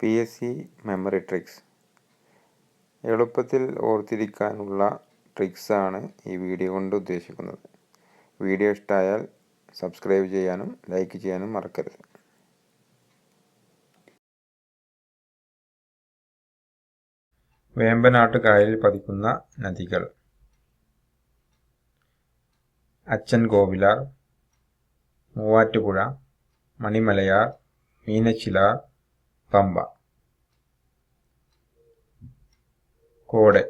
PSC memory tricks എളുപ്പത്തിൽ ഓർത്തിരിക്കാനുള്ള ട്രിക്സാണ് ഈ video കൊണ്ട് ഉദ്ദേശിക്കുന്നത്. വീഡിയോ ഇഷ്ടമായാൽ സബ്സ്ക്രൈബ് ചെയ്യാനും ലൈക്ക് ചെയ്യാനും മറക്കരുത്. വേമ്പനാട്ട് കായലിൽ പതിക്കുന്ന നദികൾ: അച്ചൻകോവിലാർ, മൂവാറ്റുപുഴ, മണിമലയാർ, മീനച്ചിലാർ, പമ്പ. കോഡ്: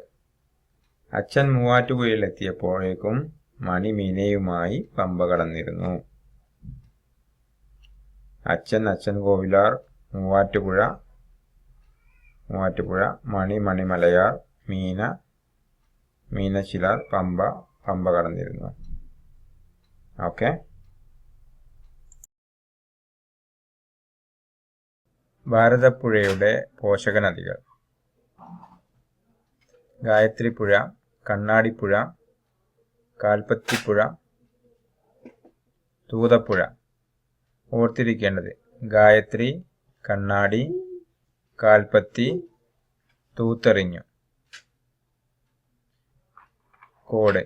അച്ഛൻ മൂവാറ്റുപുഴയിലെത്തിയപ്പോഴേക്കും മണി മീനയുമായി പമ്പ കടന്നിരുന്നു. അച്ചൻകോവിലാർ, മൂവാറ്റുപുഴ, മണി മണിമലയാർ, മീനച്ചിലാർ, പമ്പ കടന്നിരുന്നു. ഓക്കെ. ഭാരതപ്പുഴയുടെ പോഷക നദികൾ: ഗായത്രിപ്പുഴ, കണ്ണാടിപ്പുഴ, കാൽപ്പത്തിപ്പുഴ, തൂതപ്പുഴ. ഓർത്തിരിക്കേണ്ടത്: ഗായത്രി, കണ്ണാടി, കാൽപ്പത്തി, തൂത്തെറിഞ്ഞു. കോഡ്: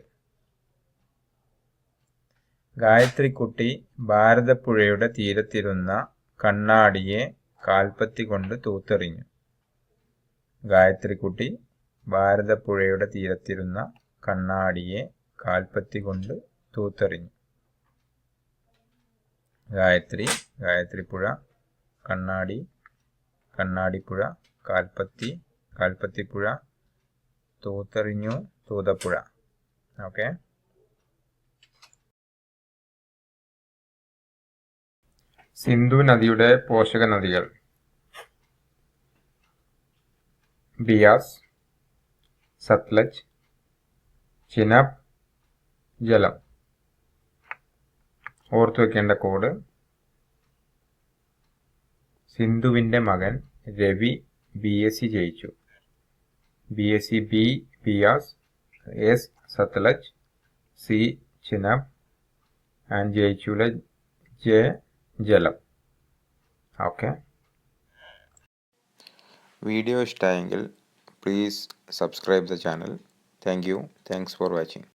ഗായത്രിക്കുട്ടി ഭാരതപ്പുഴയുടെ തീരത്തിരുന്ന കണ്ണാടിയെ കാൽപ്പത്തി കൊണ്ട് തൂത്തെറിഞ്ഞു. ഗായത്രിക്കുട്ടി ഭാരതപ്പുഴയുടെ തീരത്തിരുന്ന കണ്ണാടിയെ കാൽപ്പത്തി കൊണ്ട് തൂത്തെറിഞ്ഞു. ഗായത്രിപ്പുഴ, കണ്ണാടിപ്പുഴ, കാൽപ്പത്തിപ്പുഴ, തൂത്തെറിഞ്ഞു, തൂതപ്പുഴ. ഓക്കെ. സിന്ധു നദിയുടെ പോഷക നദികൾ: ബിയാസ്, സത്ലജ്, ചിനാബ്, ജലം. ഓർത്തു വെക്കേണ്ട കോഡ്: സിന്ധുവിൻ്റെ മകൻ രവി BSc ജയിച്ചു. BSc B Beas, S Sutlej, C Chenab and ജയിച്ചുല J ജലം. ഓക്കെ. വീഡിയോ ഇഷ്ടമായെങ്കിൽ please subscribe the channel. Thanks for watching.